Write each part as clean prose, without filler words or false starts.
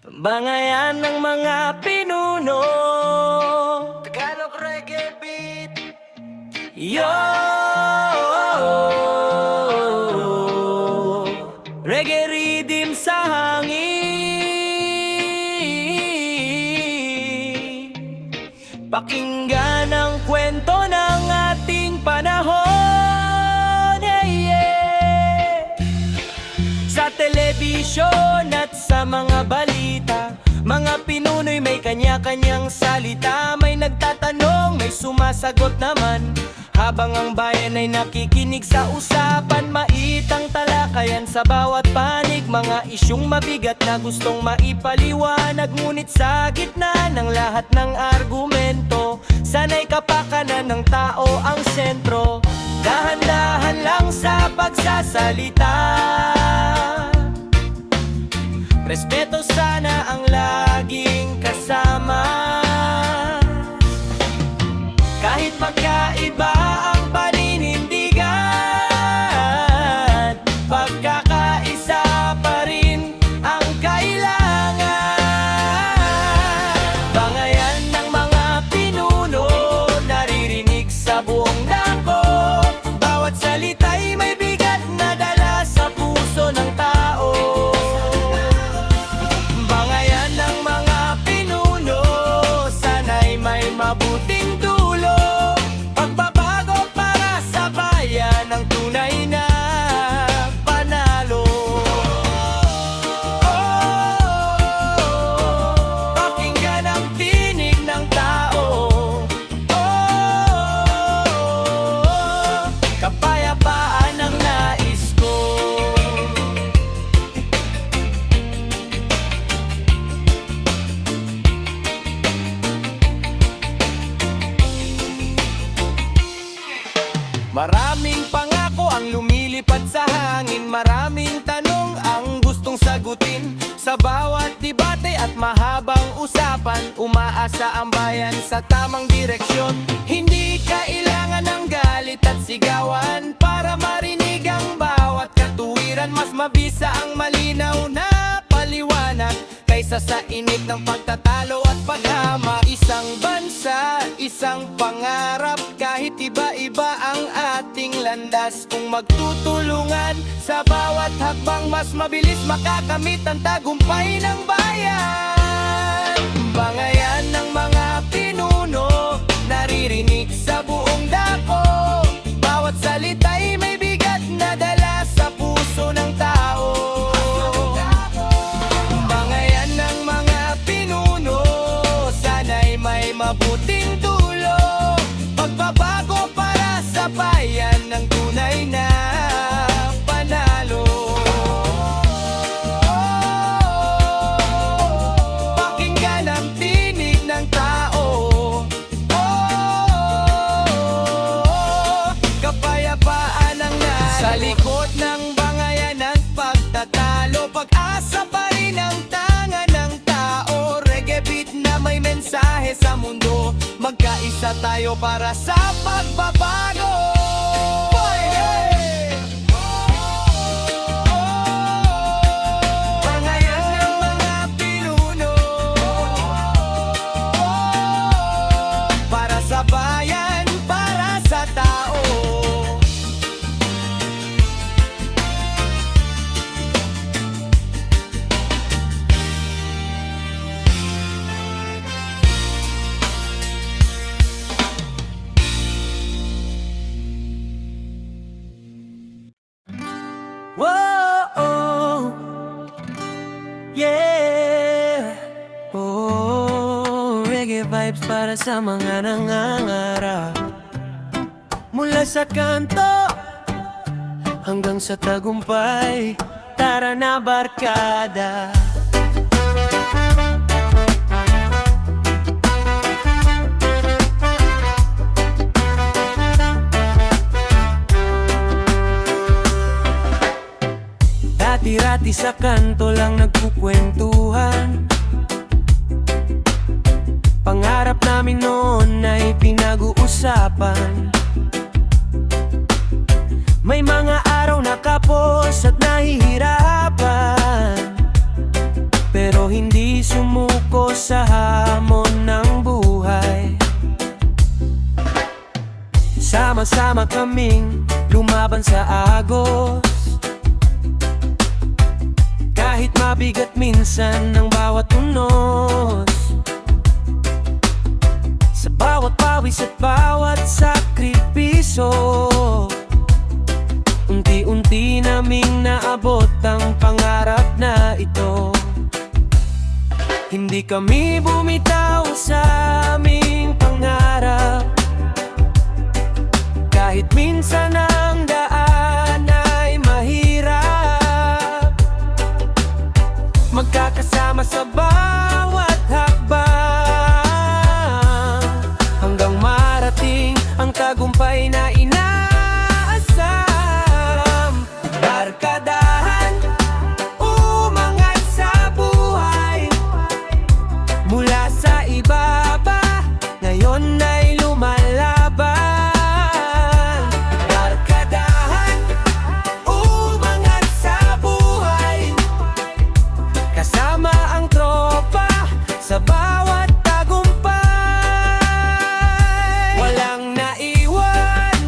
Bangayan ng mga pinuno, Tagalog reggae beat. Yo, reggae rhythm sa hangin. Pakinggan ang kwento ng ating panahon, yeah, yeah. Sa telebisyon at sa mga balita, mga pinuno'y may kanya-kanyang salita. May nagtatanong, may sumasagot naman, habang ang bayan ay nakikinig sa usapan. Maitang talakayan sa bawat panig, mga isyung mabigat na gustong maipaliwanag. Ngunit sa gitna ng lahat ng argumento, sana'y kapakanan ng tao ang sentro. Dahan-dahan lang sa pagsasalita, respeto sana ang laging kasama. Kahit magkaiba ang paninindigan, pagkakaisa pa rin ang kailangan. Bangayan ng mga pinuno, naririnig sa buong dako. Bawat salita'y may bigat na dala sa puso ng tao. Bangayan ng mga pinuno, sana'y may mabuting dulo. Pagbabago para sa bayan, ang tunay na panalo. Pakinggan ang tinig ng tao. Kapayapaan ang nais ko. Maraming pangako ang lumilipad sa hangin, maraming tanong ang gustong sagutin. Sa bawat debate at mahabang usapan, umaasa ang bayan sa tamang direksyon. Hindi kailangan ng galit at sigawan para marinig ang bawat katuwiran. Mas mabisa ang malinaw na paliwanag kaysa sa init ng pagtatalo at paghama. Isang bansa, isang pangarap, kahit iba-iba ang ating landas. Kung magtutulungan sa bawat hakbang, mas mabilis makakamit ang tagumpay ng bayan. Bangayan ng mga pinuno, naririnig sa buong dako. Bawat salita'y may bigat na dala sa puso ng tao. Bangayan ng mga pinuno, sana'y may mabuting dulo. Pagbabago para sa bayan, ng tunay na panalo. Pakinggan ang tinig ng tao. Kapayapaan ang nais. Sa likod ng bangayan ng pagtatalo, pag-asa pa rin ang tangan ng tao. Reggae beat na may mensahe sa mundo, magkaisa tayo para sa pagbabago. Bangayan ng mga pinuno, para sa bayan, para sa tao. Whoa, yeah. Oh, reggae vibes para sa mga nangangarap. Mula sa kanto hanggang sa tagumpay, tara na barkada. Dati-rati sa kanto lang nagkukwentuhan, pangarap namin noon ay pinag-uusapan. May mga araw na kapos at nahihirapan, pero hindi sumuko sa hamon ng buhay. Sama-sama kaming lumaban sa agos, kahit mabigat minsan ang bawat unos. Sa bawat pawis at bawat sakripisyo, unti-unti naming naabot ang pangarap na ito. Hindi kami bumitaw sa aming pangarap, kahit minsan ang daan ay mahirap. Magkakasama sa bawat hakbang, hanggang marating ang tagumpay na inaasam. Barkadahan, umangat sa buhay, mula sa ibaba, ngayon ay lumalaban. Barkadahan, umangat sa buhay, kasama ang tropa sa bawat tagumpay. Walang naiwan,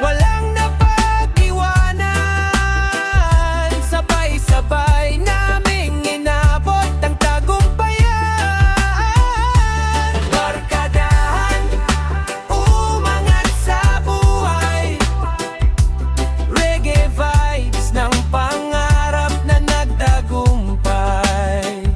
walang napag-iwanan, sabay-sabay naming inabot ang tagumpayan. Barkadahan, umangat sa buhay, reggae vibes ng pangarap na nagtagumpay.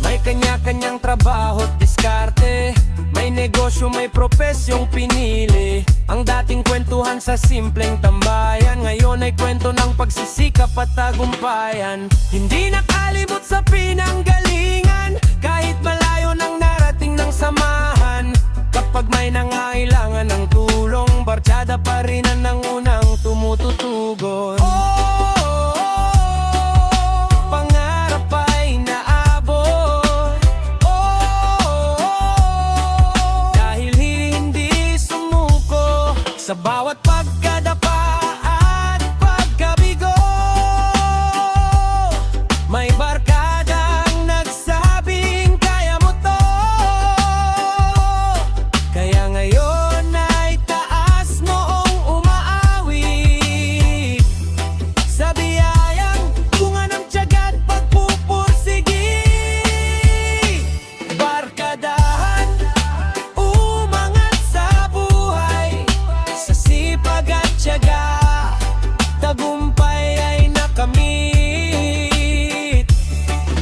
May kanya-kanyang trabaho't diskarte, may negosyo, may profesyong pinili. Ang dating kwentuhan sa simpleng tambayan, ngayon ay kwento ng pagsisikap at tagumpayan. Hindi nakalimot sa pinanggalingan, kahit malayo nang narating ng samahan. Kapag may nangailangan ng tulong, barkada pa rin ang unang tumututugon. Pangarap ay naabot, dahil hindi sumuko sa bawat pagkadapa at pagkabigo. May barkadang nagsabing kaya mo to, kaya ngayon ay taas moong umaawit sa biyayang bunga ng tiyaga at pagpupursigi. Barkadahan, umangat sa buhay, sa sipag at tiyaga, tagumpay ay nakamit.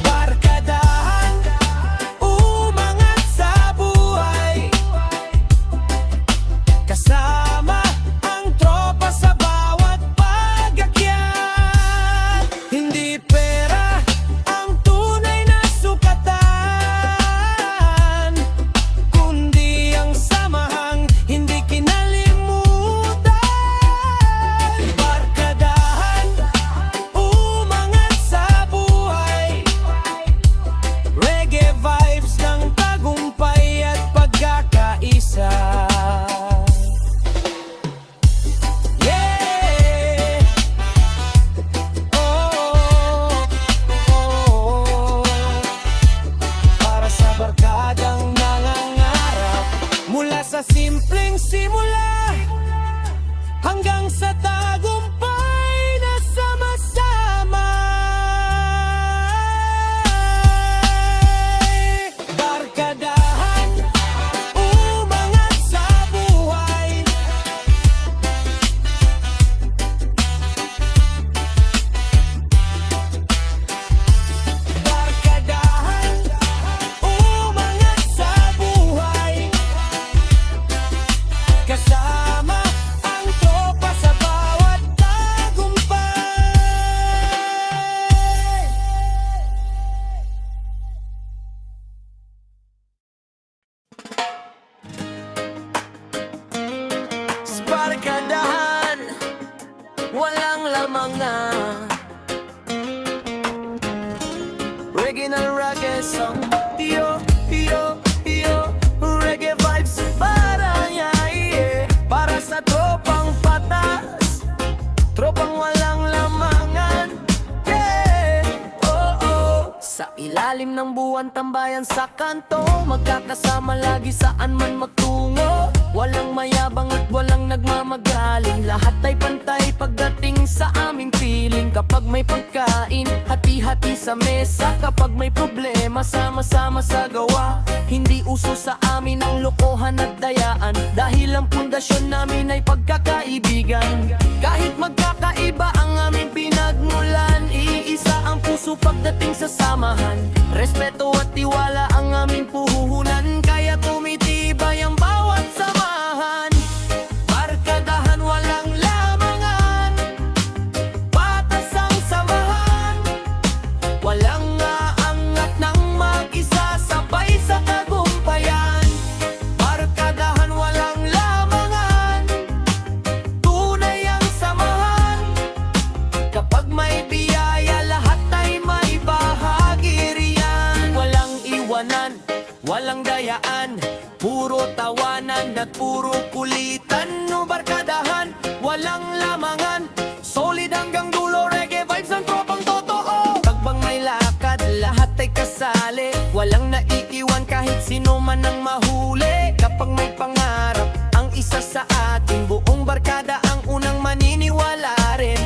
Barkadahan, umangat sa buhay, kasama ang tropa sa bawat pag-akyat. Hindi pera ang tunay na sukatan, kundi ang samahang hindi kinalimutan. Barkadahan, umangat sa buhay, reggae vibes ng tagumpay at pagkakaisa. Yeah! Para sa barkadang nangangarap, mula sa simpleng simula hanggang sa tagumpay na sama-sama. Barkadahan, umangat sa buhay, barkadahan, umangat sa buhay, kasama ang tropa sa bawat tagumpay. Barkadahan, walang lamangan, reggae na reggae song. Yo, yo, yo, reggae vibes para para sa tropang patas, tropang walang lamangan. Yeah, oh, oh. Sa ilalim ng buwan tambayan sa kanto, magkakasama lagi saan man magtungo. Walang mayabang at walang nagmamagaling, lahat ay pantay pagdating sa aming piling. Kapag may pagkain, hati-hati sa mesa. Kapag may problema, sama-sama sa gawa. Hindi uso sa amin ang lokohan at dayaan, dahil ang pundasyon namin ay pagkakaibigan. Kahit magkakaiba ang aming pinagmulan, iisa ang puso pagdating sa samahan. Respeto at tiwala ang aming puhunan, kaya tumitibay ang bawat samahan. Barkadahan walang lamangan, patas ang samahan. Walang aangat ng mag-isa, sabay sa tagumpayan. Barkadahan walang lamangan, tunay ang samahan. Kapag may biyaya, lahat ay may bahagi riyan. Walang iwanan, walang dayaan, puro tawanan at puro kulitan. No barkadahan, walang lamangan, solid hanggang dulo, reggae vibes ang tropang totoo. Pagbang may lakad, lahat ay kasali, walang naiiwan kahit sino man ang mahuli. Kapag may pangarap, ang isa sa ating buong barkada ang unang maniniwala rin.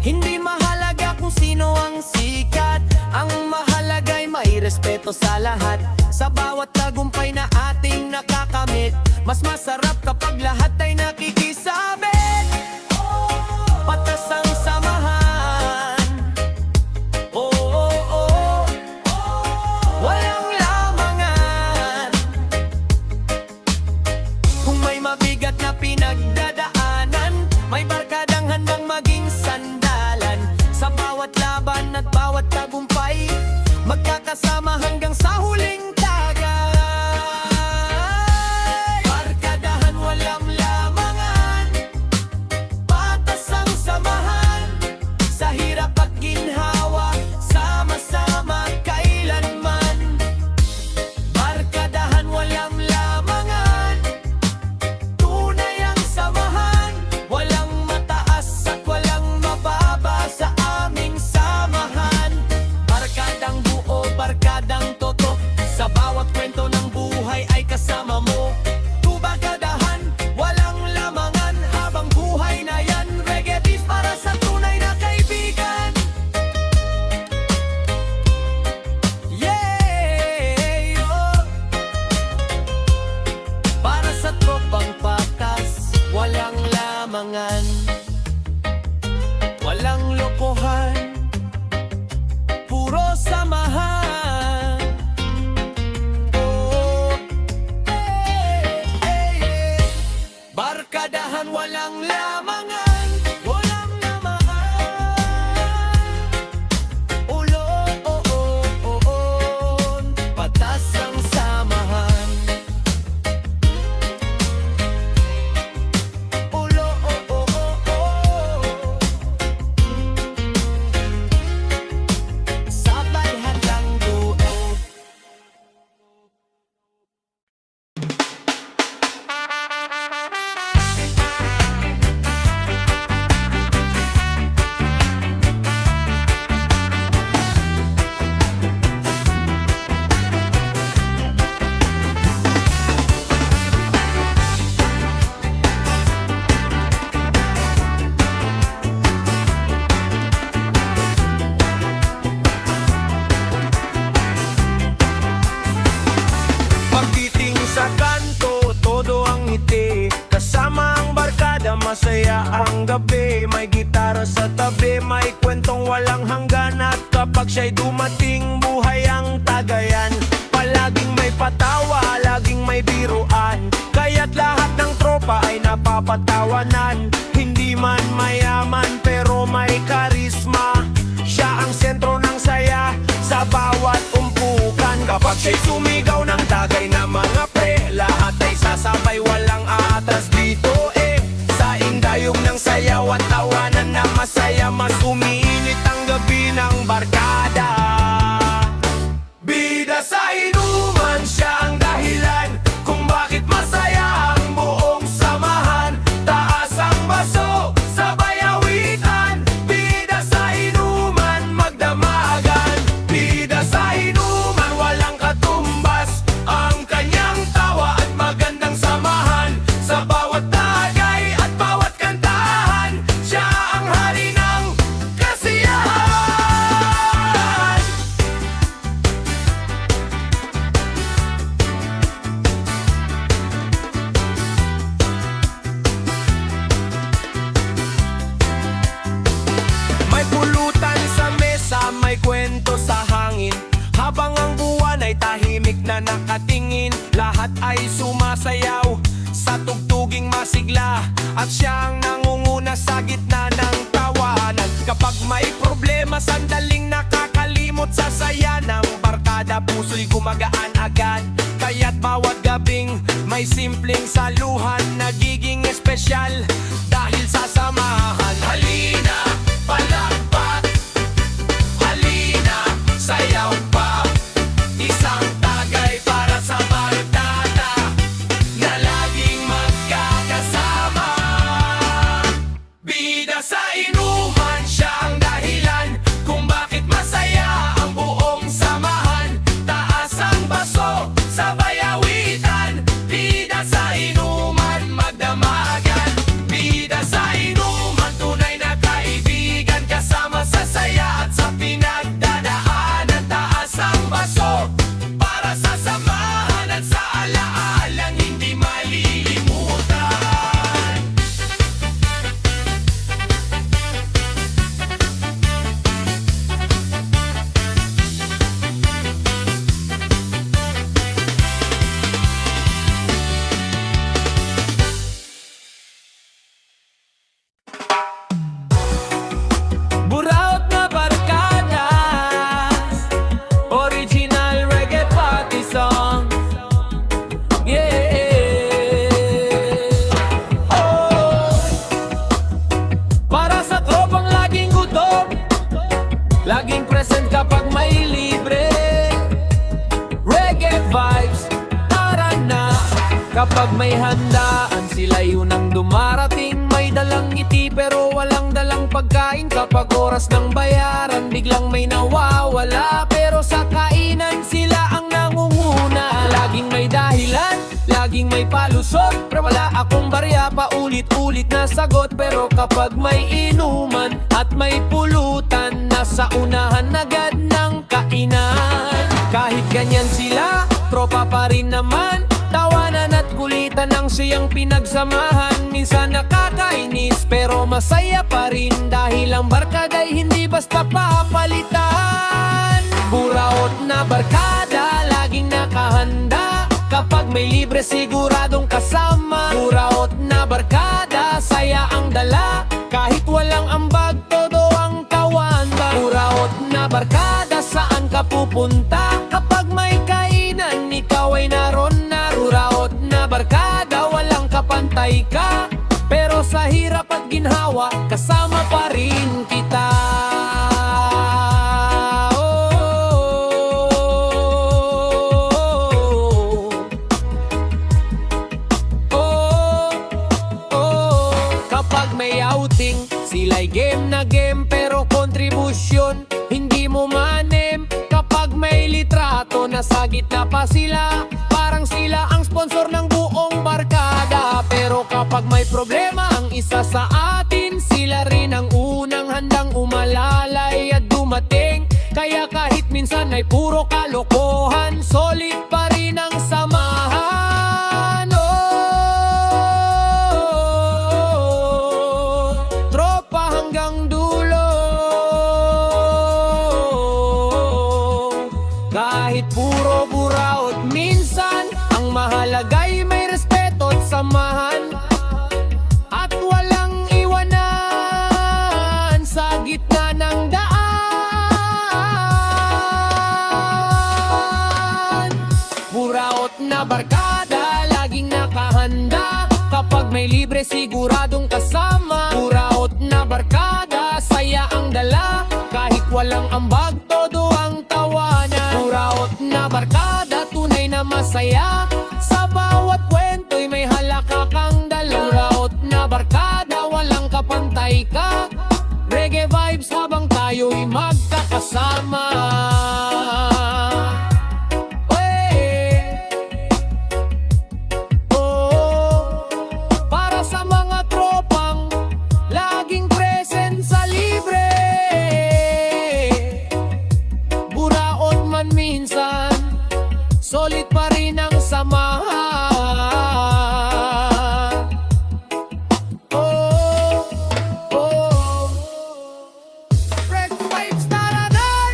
Hindi mahalaga kung sino ang sikat, ang mahalaga'y may respeto sa lahat. Sa bawat tagumpay na ating nakakamit, mas masarap kapag lahat ay nakikisabit. Patas ang samahan, oh, oh, oh. Walang lamangan. Kung may mabigat na pinagdadaanan, may barkadang handang maging sandalan. Sa bawat laban at bawat tagumpay, magkakasama hanggang sa huling tagay. Barkadahan walang lamangan, patas ang samahan. Sa hirap at ginhawa, sama-sama kailanman. Barkadahan walang lamangan, tunay ang samahan. Walang mataas at walang mababa sa aming samahan. Barkadang buo, barkadang toto, sa bawat kwento ng buhay ay kasama mo. Barkadahan, walang lamangan, habang buhay na yan. Reggae beats para sa tunay na kaibigan. Yeah, oh. Para sa tropang patas, walang lamangan, walang lokohan, puro samahan. Oh, barkadahan walang lamangan, walang lamangan. Ulo, oh, oh, oh, oh. Patas ang samahan. Ulo, oh, oh, oh, oh. Sabay handang duo. Pagdating sa kanto, todo ang ngiti. Kasama ang barkada, masaya ang gabi. May gitara sa tabi, may kwentong walang hanggan. At kapag siya'y dumating, buhay ang tagayan. Palaging may patawa, laging may biruan, kaya't lahat ng tropa ay napapatawanan. Hindi man mayaman pero may karisma, siya ang sentro ng saya sa bawat umpukan. Kapag siya'y sumigaw ng tagay na mga pre, lahat ay sasabay, walang atras dito sa indayog ng sayaw at tawanan na masaya. Mas umiinit ang gabi ng barkada. Bida sa inuman, siya ang dahilan kung bakit masaya ang buong samahan. Taas ang baso, sabay awitan. Bida sa inuman, magdamagan. Bida sa na nakatingin, lahat ay sumasayaw sa tugtuging masigla, at siya ang nangunguna sa gitna ng tawanan. Kapag may problema, sandaling nakakalimot sa saya ng barkada, puso'y gumagaan agad. Kaya't bawat gabing may simpleng saluhan, nagiging espesyal dahil sa samahan. Halina, palakpak, halina, sayaw pa, isang tagay para sa barkada na laging magkakasama. Bida sa inuman, siya ang dahilan kung bakit masaya ang buong samahan. Taas ang baso, sabay awitan, bida sa inuman, magdamagan. Bida sa inuman, tunay na kaibigan, kasama sa saya at sa pinagdadaanan. Taas ang baso para sa samahan at sa alaalang hindi malilimutan. Buraot na barkada, original reggae party song. Yeah. Oh. Para sa tropang laging gutom, laging present kapag may libre. Reggae vibes, tara na. Kapag may handaan, sila yun ang dumarating. May dalang ngiti pero walang dalang pagkain. Kapag oras ng bayaran, biglang may nawawala. Pero sa kainan, sila ang nangunguna. Laging may dahilan, laging may palusot. Pero wala akong barya, paulit-ulit na sagot. Pero kapag may inuman at may pulutan, nasa unahan agad ng kainan. Kahit ganyan sila, tropa pa rin naman. Tawanan at kulitan ang siyang pinagsamahan. Minsan nakakainis pero masaya pa rin, dahil ang barkada'y hindi basta papalitan. Buraot na barkada, laging nakahanda. Kapag may libre, siguradong kasama. Buraot na barkada, saya ang dala. Kahit walang ambag, todo ang kawanda. Buraot na barkada, saan ka pupunta? Kapag may kainan, ikaw ay naroon na. Buraot na barkada, walang kapantay ka. Pero sa hirap at ginhawa, kasama pa rin kita. Kapag may outing, sila'y game na game, pero kontribusyon hindi mo manem. Kapag may litrato, nasa gitna pa sila, parang sila ang sponsor ng buong barkada. Pero kapag may problema ang isa sa atin, sila rin ang unang handang umalalay at dumating. Kaya kahit minsan ay puro kalokohan, solid pa rin ang samahan. Oh, tropa hanggang dulo. Kahit puro buraot, minsan ang mahalaga'y may respeto at samahan. At walang iwanan sa gitna ng daan. Buraot na barkada, laging nakahanda. Kapag may libre, siguradong kasama. Buraot na barkada, saya ang dala. Kahit walang ambag, todo ang tawanan. Buraot na barkada, tunay na masaya. Sa bawat kwento'y may halaka kang dala. Buraot na barkada, walang kapantay ka. Reggae vibes habang tayo'y magkakasama. Para sa mga tropang laging present sa libre. Buraot man minsan, solid pa rin ang samahan. Oh, oh, Red Vibes, taranan!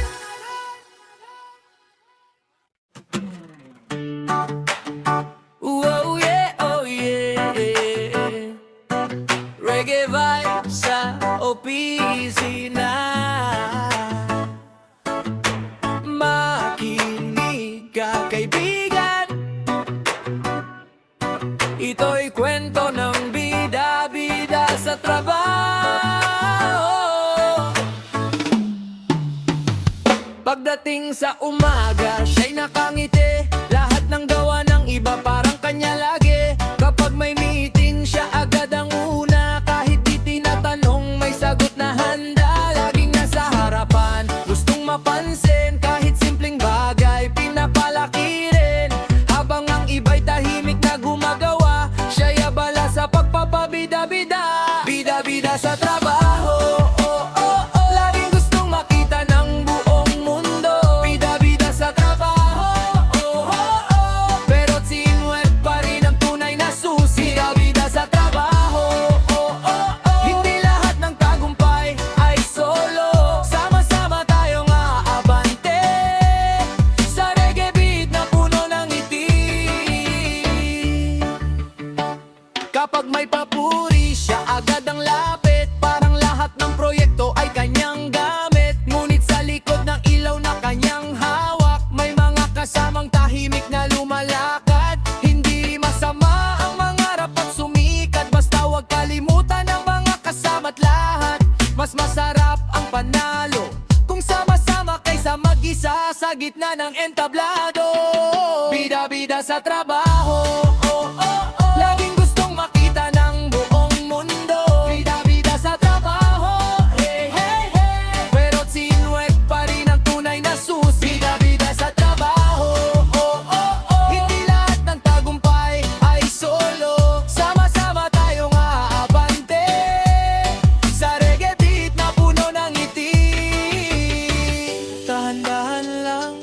sa umaga, siya'y nakangiti. Lahat ng gawa ng iba parang kanya lagi. Kapag may meeting, siya agad ang una. Kahit di tinatanong, may sagot na handa. Laging nasa harapan, gustong mapansin. Kahit simpleng bagay, pinapalaki rin. Habang ang iba'y tahimik na gumagawa, siya'y abala sa pagpapabida-bida. Bida-bida sa trabaho, oh, oh, oh. Laging gustong makita ng buong mundo. Bida-bida sa trabaho, oh, oh, oh. Pero teamwork pa rin ang tunay na susi. Bida-bida sa trabaho, oh, oh, oh. Hindi lahat ng tagumpay ay solo. Sama-sama tayong aabante sa reggae beat na puno ng ngiti. Kapag may papuri, siya agad ang lapit. Parang lahat ng proyekto ay kanyang gamit. Ngunit sa likod ng ilaw na kanyang hawak, may mga kasamang tahimik na lumalakad. Hindi masama ang mangarap at sumikat, basta huwag kalimutan ang mga kasama't lahat. Mas masarap ang panalo kung sama-sama kaysa mag-isa sa gitna ng entablado. Bida-bida sa trabaho, oh, oh, oh. Laging gustong makita ng buong mundo. Bida-bida sa trabaho, hey, hey, hey. Pero teamwork pa rin ang tunay na susi. Bida-bida sa trabaho, oh, oh, oh. Hindi lahat ng tagumpay ay solo. Sama-sama tayong aabante sa reggae beat na puno ng ngiti. Dahan-dahan lang,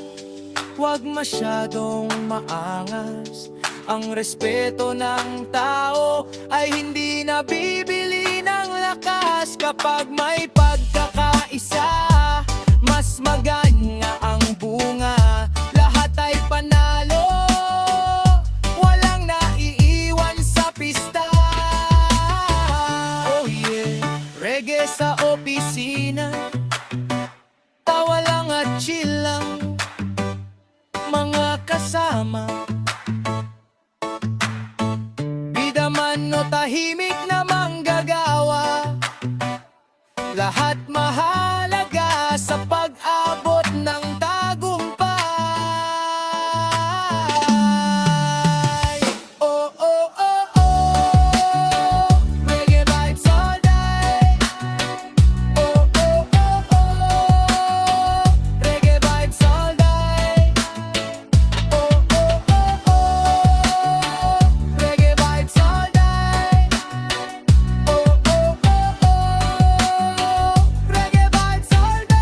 huwag masyadong maangas. Ang respeto ng tao ay hindi nabibili ng lakas. Kapag may pagkakaisa, mas maganda ang bunga. Lahat ay panalo, walang naiiwan sa pista. Oh yeah, reggae sa opisina, tawa lang at chill lang, mga kasama. Bida man o tahimik na manggagawa, lahat mahalaga sa pag-abot ng tagumpay. Oh, oh, oh, oh. Reggae vibes all day. Oh, oh, oh, oh. Reggae vibes all day. Oh, oh, oh, oh. Reggae vibes all day. Oh, oh, oh, oh. Reggae vibes all day.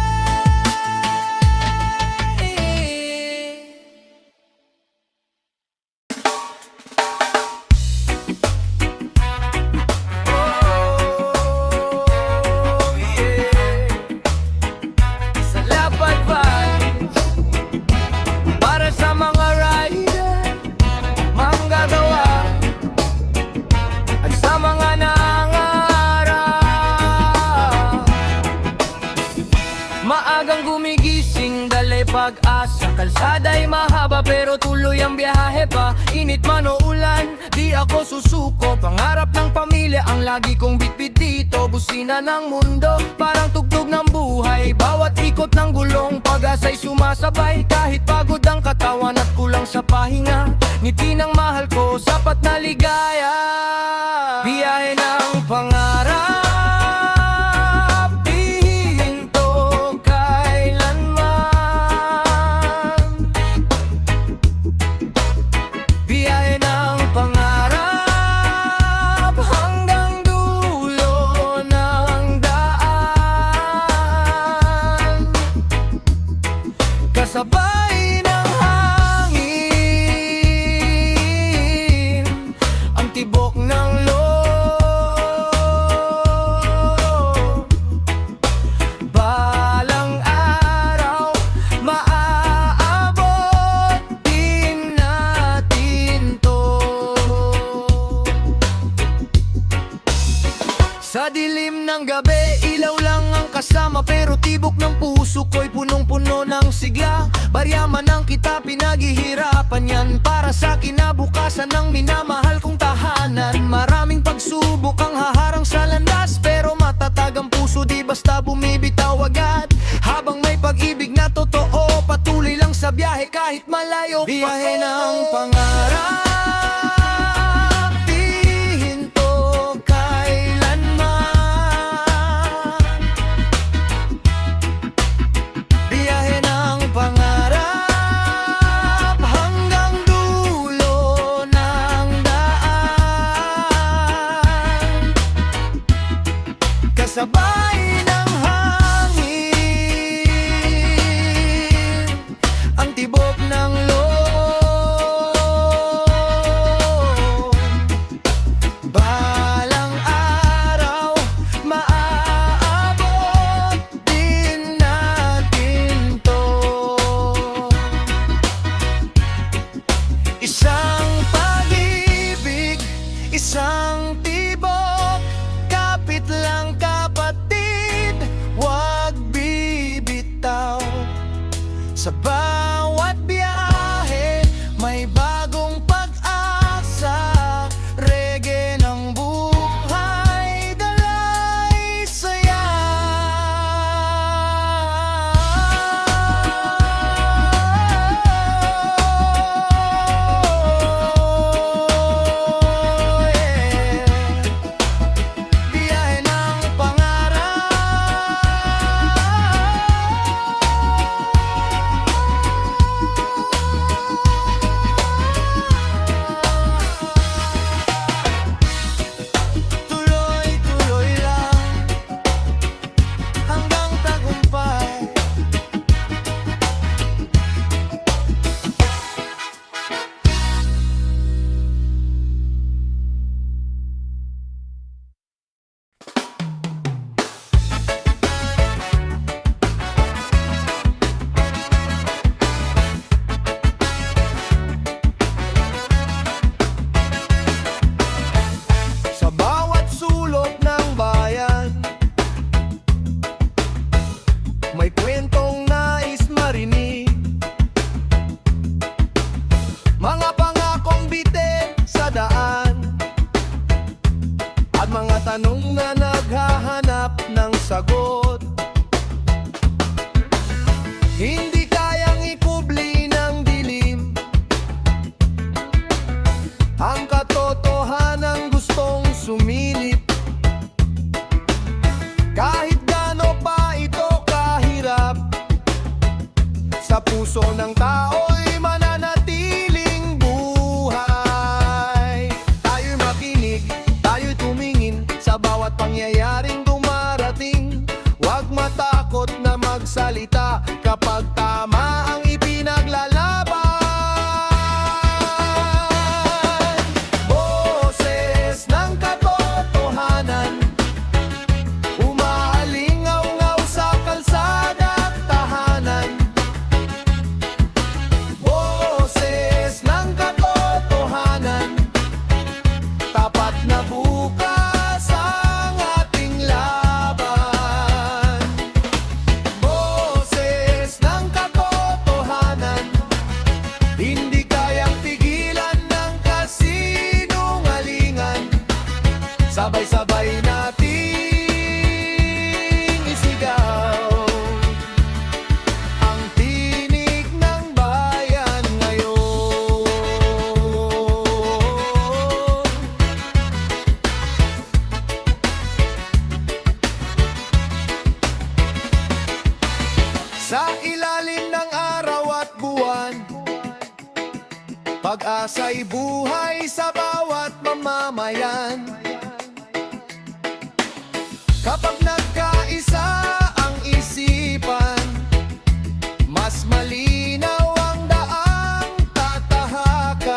Oh, yeah. Sa Lapad Vibes, para sa mga rider, manggagawa, at sa mga nangarap. Maagang gumigising, dalay pag-asa. Kalsada'y mahaba pero tuloy ang biyahe pa. Init man o ulan, di ako susuko. Pangarap ng pamilya ang lagi kong bitbit dito. Busina ng mundo, parang tugtog ng buhay. Bawat ikot ng gulong, pag-asa'y sumasabay. Kahit pagod ang katawan at kulang sa pahinga, ngiti ng mahal ko, sapat na ligaya. Biyahe ng pangarap, di hihinto kailanman. Biyahe ng pangarap, hanggang dulo ng daan. Kasabay ng hangin, ang tibok ng loob. Balang araw, maaabot din natin to. Sa dilim ng gabi, ilaw lang ang kasama. Pero tibok ng puso ko'y punong-puno ng sigla. Barya man ang kita, pinaghihirapan yan para sa kinabukasan ng minamahal kong tahanan. Maraming pagsubok ang haharang sa landas, pero matatag ang puso, di basta bumibitaw agad. Habang may pag-ibig na totoo, patuloy sa biyahe kahit malayo. Biyahe ng pangarap, di hinto kailanman. Biyahe ng pangarap hanggang dulo ng daan. Kasabay ng hangin, ang tibok ng loob. Balang araw, maaabot din natin to. Isang pag-ibig, isang tibok, kapit lang kapatid, wag bibitaw. Sa bawat biyahe, may bagong pag-asa. Reggae ng buhay, dalay saya. Biyahe ng pangarap. Tuloy-tuloy lang hanggang tagumpay. Sa bawat sulok ng bayan, may kwentong nais marinig. Mga pangakong bitin sa daan, at mga tanong na naghahanap ng sagot. Hindi kayang ikubli ng dilim ang katotohanan, gustong sumilip. Kahit gaano pa ito kahirap, sa puso ng tao'y mananatiling buhay. Tayo'y makinig, tayo'y tumingin sa bawat pangyayaring dumarating. Huwag matakot na magsalita kapag tama ang ipinaglalaban. Boses ng katotohanan, umaalingaw-ngaw sa kalsada at tahanan. Boses ng katotohanan, tapat na bukas ang ating laban. Boses ng katotohanan, hindi kayang pigilan ng kasinungalingan. Sabay-sabay nating isigaw ang tinig ng bayan ngayon. Sa ilalim ng araw at buwan, pag-asa'y buhay sa bawat mamamayan. Kapag nagkaisa ang isipan, mas malinaw ang daang tatahakan.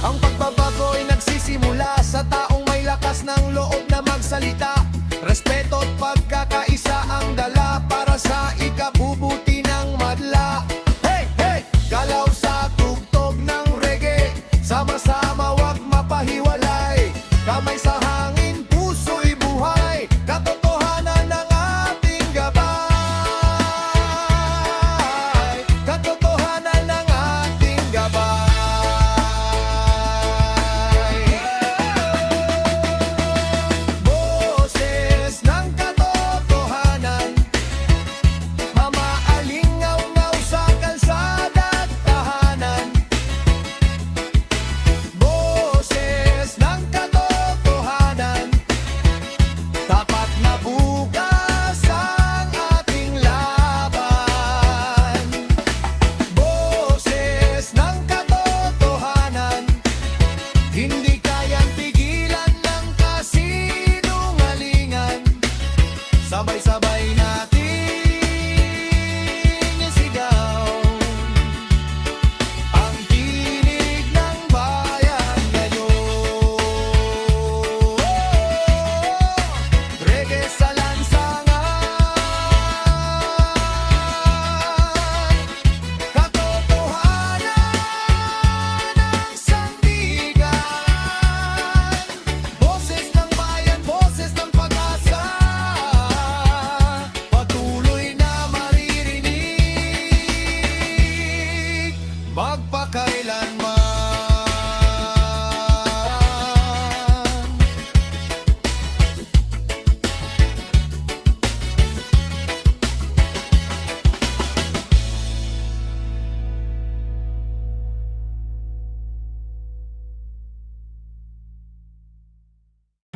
Ang pagbabago'y nagsisimula sa taong may lakas ng loob na magsalita. Respeto at pagkakaisa ang dala para sa ikabubuti ng madla. Hey, hey! Galaw sa tugtog ng reggae, sama-sama wag mapahiwalay. Kamay sa hangin, puso'y buhay, katotohanan na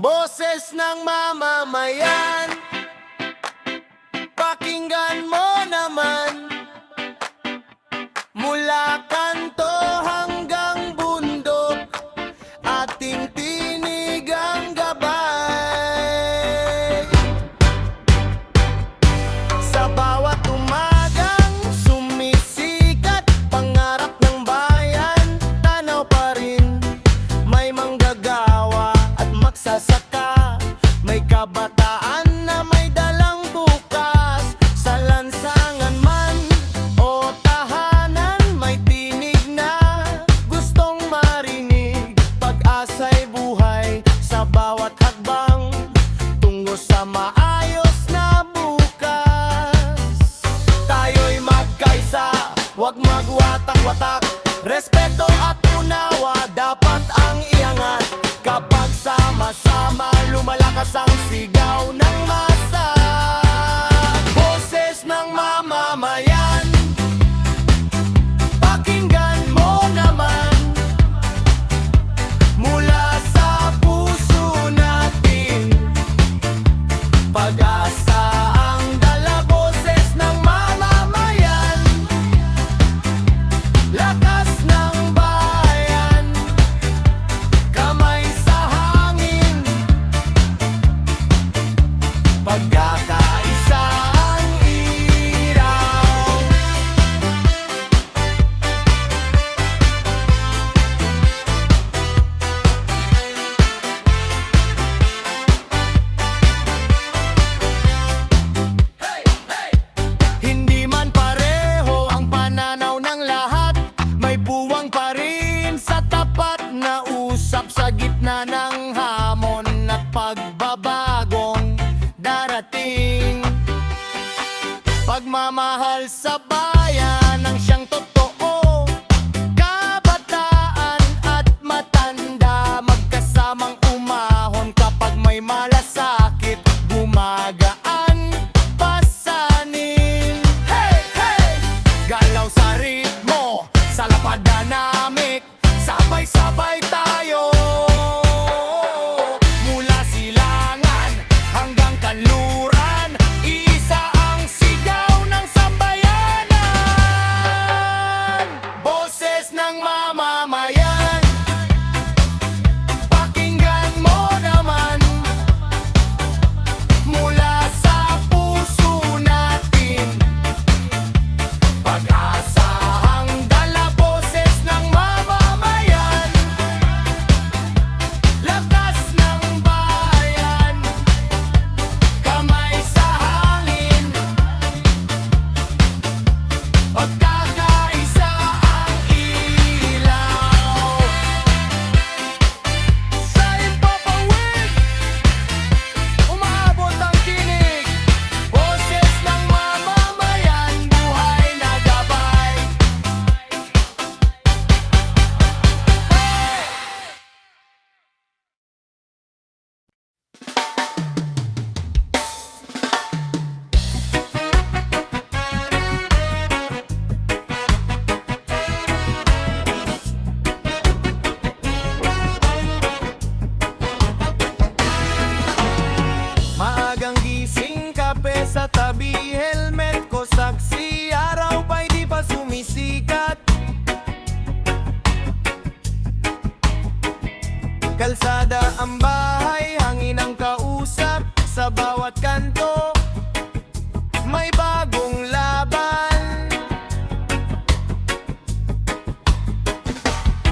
Boses ng mamamayan, pakinggan mo naman. Mula kanto hanggang bundok, ating tinig ang gabay. Sa bawat umagang sumisikat, pangarap ng bayan, tanaw pa rin. May manggagawa at magsasaka, may kabataan na may dalang bukas. Sa lansangan man o tahanan, may tinig na gustong marinig. Pag-asa'y buhay sa bawat hakbang, tungo sa maayos na bukas. Tayo'y magkaisa, huwag magwatak-watak. Respeto at unawa dapat ang iangat. Kapag sama-sama lumalakas ang sigaw ng masa. Boses ng mamamayan, pakinggan mo naman. Mula sa puso natin, pag-asa ang dala. Boses ng mamamayan, lakas ng bayan, kamay sa hangin, pagkakaisa ang iraw. Hindi man pareho ang pananaw ng lahat, may puwang pa rin sa tapat na usap. Sa gitna ng hamon at pagbabagong darating, pagmamahal sa bayan ang siyang totoo. Kabataan at matanda magkasamang umahon. Kapag may malasakit, gumagaan pasanin. Hey, hey! Galaw sa ritmo, sa lapad dynamic, sabay-sabay tayo. Mula silangan hanggang kanluran, isa ang sigaw ng sambayanan. Boses ng mamamayan, pakinggan mo naman. Mula sa puso natin, pag-asa ang dala. Boses ng mamamayan, lakas ng bayan, kamay sa hangin, pagkakaisa ang ilaw. Sa impapawid, umaabot ang tinig. Boses ng mamamayan, buhay na gabay. Maagang gising, kape sa tabi, helmet ko saksi, araw pa'y di pa sumisikat. Kalsada ang bahay, hangin ang kausap. Sa bawat kanto, may bagong laban.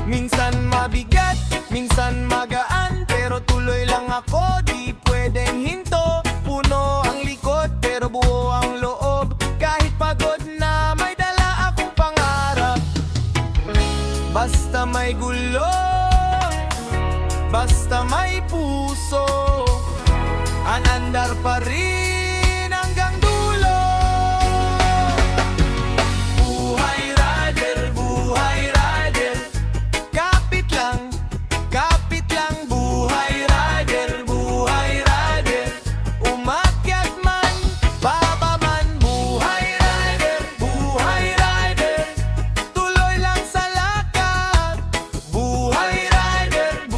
Minsan mabigat, minsan magaan, pero tuloy lang ako, di pwedeng hinto. Puno ang likod, pero buo ang loob. Kahit pagod na, may dala akong pangarap. Basta may gulo, basta may puso, anandar pa rin hanggang dulo. Buhay rider, kapit lang, buhay rider, umakyat man, baba man. Buhay rider, tuloy lang sa lakad. Buhay rider,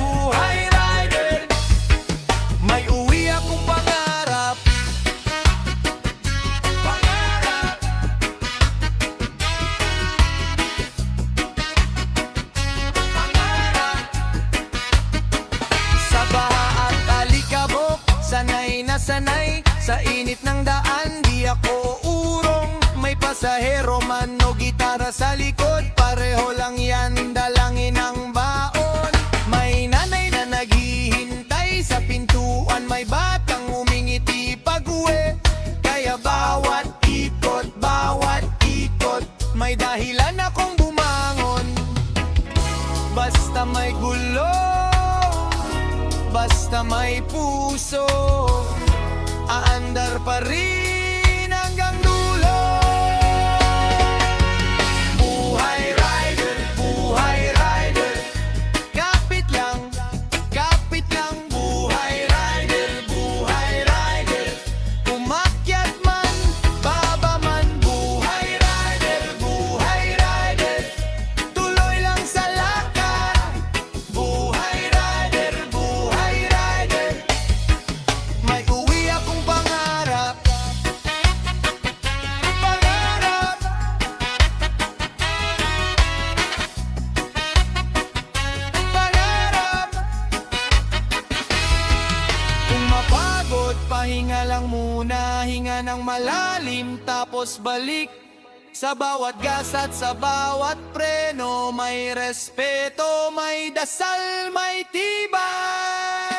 nasanay sa init ng daan. Di ako urong, may pasahero man o gitara sa likod. Pareho lang yan, dalangin ang baon. May nanay na naghihintay sa pintuan, may batang umingiti pag-uwi. Kaya bawat ikot, may dahilan akong bumangon. Basta may gulo, basta may puso, aandar pa rin hanggang dulo. Buhay rider, kapit lang, buhay rider, umakyat man, baba man, buhay rider, tuloy lang sa lakad. Buhay rider, may uwi akong pangarap, Kung mapagod, pahinga lang muna, hinga ng malalim tapos balik. Sa bawat gas at sa bawat preno, may respeto, may dasal, may tibay.